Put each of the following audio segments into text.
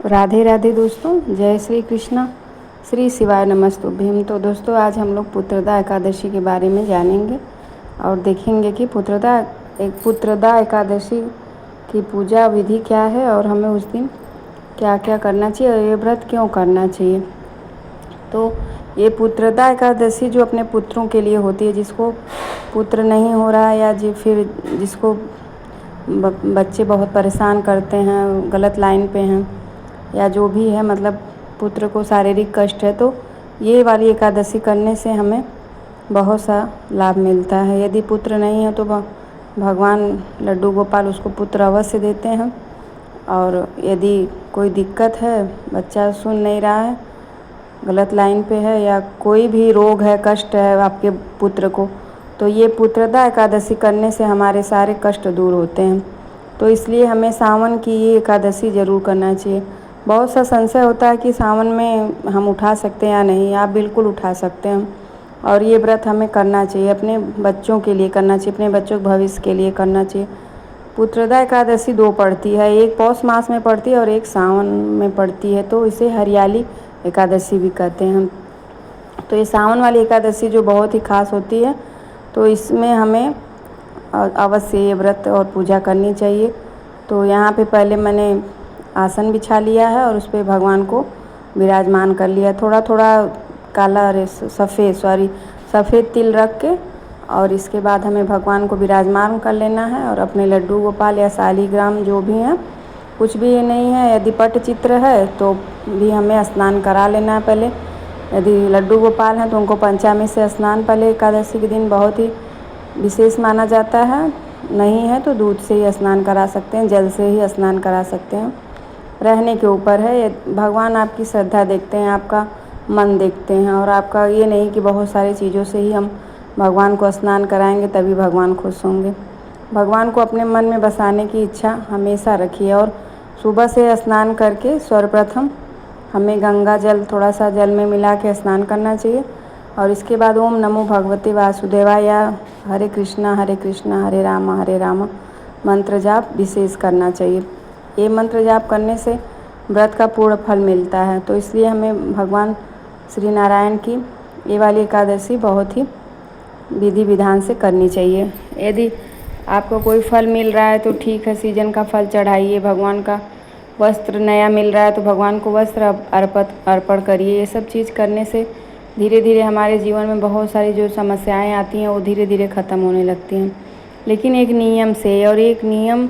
राधे राधे दोस्तों, जय श्री कृष्णा, श्री शिवाय नमस्तुभ्यम। तो दोस्तों, आज हम लोग पुत्रदा एकादशी के बारे में जानेंगे और देखेंगे कि पुत्रदा एकादशी की पूजा विधि क्या है और हमें उस दिन क्या क्या करना चाहिए और ये व्रत क्यों करना चाहिए। तो ये पुत्रदा एकादशी जो अपने पुत्रों के लिए होती है, जिसको पुत्र नहीं हो रहा है या फिर जिसको बच्चे बहुत परेशान करते हैं, गलत लाइन पे हैं या जो भी है, मतलब पुत्र को शारीरिक कष्ट है, तो ये वाली एकादशी करने से हमें बहुत सा लाभ मिलता है। यदि पुत्र नहीं है तो भगवान लड्डू गोपाल उसको पुत्र अवश्य देते हैं। और यदि कोई दिक्कत है, बच्चा सुन नहीं रहा है, गलत लाइन पे है या कोई भी रोग है, कष्ट है आपके पुत्र को, तो ये पुत्रदा एकादशी करने से हमारे सारे कष्ट दूर होते हैं। तो इसलिए हमें सावन की ये एकादशी ज़रूर करना चाहिए। बहुत सा संशय होता है कि सावन में हम उठा सकते हैं या नहीं। आप बिल्कुल उठा सकते हैं और ये व्रत हमें करना चाहिए, अपने बच्चों के लिए करना चाहिए, अपने बच्चों के भविष्य के लिए करना चाहिए। पुत्रदा एकादशी 2 पड़ती है, एक पौष मास में पड़ती है और एक सावन में पड़ती है, तो इसे हरियाली एकादशी भी कहते हैं। तो ये सावन वाली एकादशी जो बहुत ही खास होती है, तो इसमें हमें अवश्य ये व्रत और पूजा करनी चाहिए। तो यहाँ पे पहले मैंने आसन बिछा लिया है और उस पर भगवान को विराजमान कर लिया। थोड़ा थोड़ा सफ़ेद तिल रख के, और इसके बाद हमें भगवान को विराजमान कर लेना है और अपने लड्डू गोपाल या शालिग्राम जो भी हैं, कुछ भी नहीं है, यदि पट्टचित्र है तो भी हमें स्नान करा लेना है पहले। यदि लड्डू गोपाल हैं तो उनको पंचामृत से स्नान पहले एकादशी के दिन बहुत ही विशेष माना जाता है। नहीं है तो दूध से ही स्नान करा सकते हैं, जल से ही स्नान करा सकते हैं, रहने के ऊपर है। भगवान आपकी श्रद्धा देखते हैं, आपका मन देखते हैं, और आपका ये नहीं कि बहुत सारी चीज़ों से ही हम भगवान को स्नान कराएंगे तभी भगवान खुश होंगे। भगवान को अपने मन में बसाने की इच्छा हमेशा रखिए। और सुबह से स्नान करके सर्वप्रथम हमें गंगा जल थोड़ा सा जल में मिला के स्नान करना चाहिए और इसके बाद ओम नमो भगवते वासुदेवाय या हरे कृष्णा हरे राम मंत्र जाप विशेष करना चाहिए। ये मंत्र जाप करने से व्रत का पूर्ण फल मिलता है। तो इसलिए हमें भगवान श्री नारायण की ये वाली एकादशी बहुत ही विधि विधान से करनी चाहिए। यदि आपको कोई फल मिल रहा है तो ठीक है, सीजन का फल चढ़ाइए। भगवान का वस्त्र नया मिल रहा है तो भगवान को वस्त्र अर्पण करिए। ये सब चीज़ करने से धीरे धीरे हमारे जीवन में बहुत सारी जो समस्याएं आती हैं वो धीरे धीरे ख़त्म होने लगती हैं, लेकिन एक नियम से। और एक नियम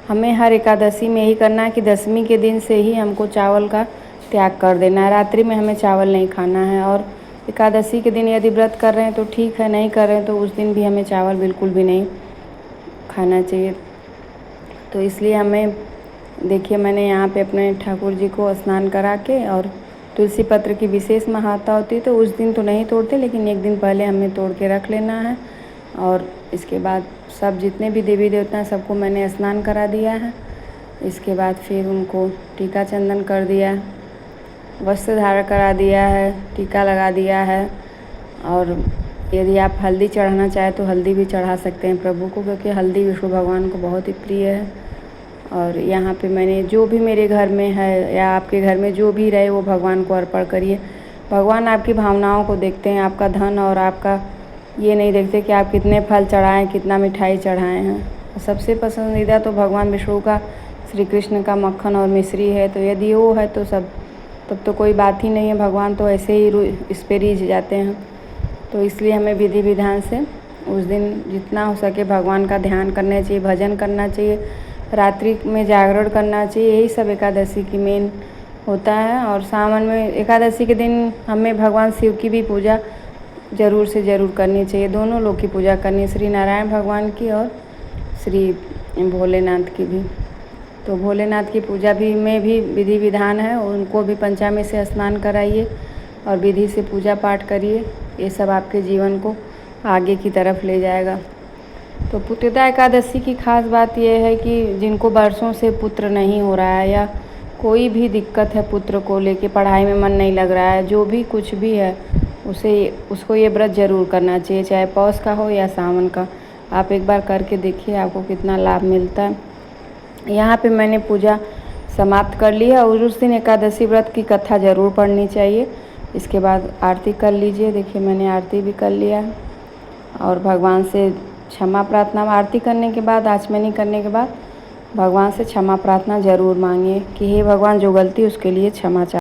हमें हर एकादशी में यही करना है कि 10वीं के दिन से ही हमको चावल का त्याग कर देना है। रात्रि में हमें चावल नहीं खाना है। और एकादशी के दिन यदि व्रत कर रहे हैं तो ठीक है, नहीं कर रहे हैं तो उस दिन भी हमें चावल बिल्कुल भी नहीं खाना चाहिए। तो इसलिए हमें देखिए, मैंने यहाँ पे अपने ठाकुर जी को स्नान करा के, और तुलसी पत्र की विशेष महत्ता होती है तो उस दिन तो नहीं तोड़ते, लेकिन एक दिन पहले हमें तोड़ के रख लेना है। और इसके बाद सब जितने भी देवी देवता हैं सबको मैंने स्नान करा दिया है। इसके बाद फिर उनको टीका चंदन कर दिया, वस्त्र धारण करा दिया है, टीका लगा दिया है। और यदि आप हल्दी चढ़ाना चाहें तो हल्दी भी चढ़ा सकते हैं प्रभु को, क्योंकि हल्दी विष्णु भगवान को बहुत ही प्रिय है। और यहाँ पे मैंने जो भी मेरे घर में है या आपके घर में जो भी रहे वो भगवान को अर्पण करिए। भगवान आपकी भावनाओं को देखते हैं, आपका धन और आपका ये नहीं देखते कि आप कितने फल चढ़ाएं, कितना मिठाई चढ़ाए हैं। सबसे पसंदीदा तो भगवान विष्णु का, श्री कृष्ण का मक्खन और मिश्री है। तो यदि वो है तो तब तो कोई बात ही नहीं है, भगवान तो ऐसे ही इस पर रीझ जाते हैं। तो इसलिए हमें विधि विधान से उस दिन जितना हो सके भगवान का ध्यान करना चाहिए, भजन करना चाहिए, रात्रि में जागरण करना चाहिए। यही सब एकादशी की मेन होता है। और सावन में एकादशी के दिन हमें भगवान शिव की भी पूजा ज़रूर से ज़रूर करनी चाहिए। दोनों लोग की पूजा करनी है, श्री नारायण भगवान की और श्री भोलेनाथ की भी। तो भोलेनाथ की पूजा में भी विधि विधान है, उनको भी पंचामृत से स्नान कराइए और विधि से पूजा पाठ करिए। ये सब आपके जीवन को आगे की तरफ ले जाएगा। तो पुत्रदा एकादशी की खास बात यह है कि जिनको वर्षों से पुत्र नहीं हो रहा है या कोई भी दिक्कत है, पुत्र को लेके पढ़ाई में मन नहीं लग रहा है, जो भी कुछ भी है, उसको ये व्रत ज़रूर करना चाहिए, चाहे पौष का हो या सावन का। आप एक बार करके देखिए, आपको कितना लाभ मिलता है। यहाँ पे मैंने पूजा समाप्त कर ली है। और उस दिन एकादशी व्रत की कथा ज़रूर पढ़नी चाहिए। इसके बाद आरती कर लीजिए। देखिए मैंने आरती भी कर लिया है और भगवान से क्षमा प्रार्थना, आरती करने के बाद, आचमनी करने के बाद भगवान से क्षमा प्रार्थना ज़रूर मांगिए कि हे भगवान, जो गलती उसके लिए क्षमा चाहते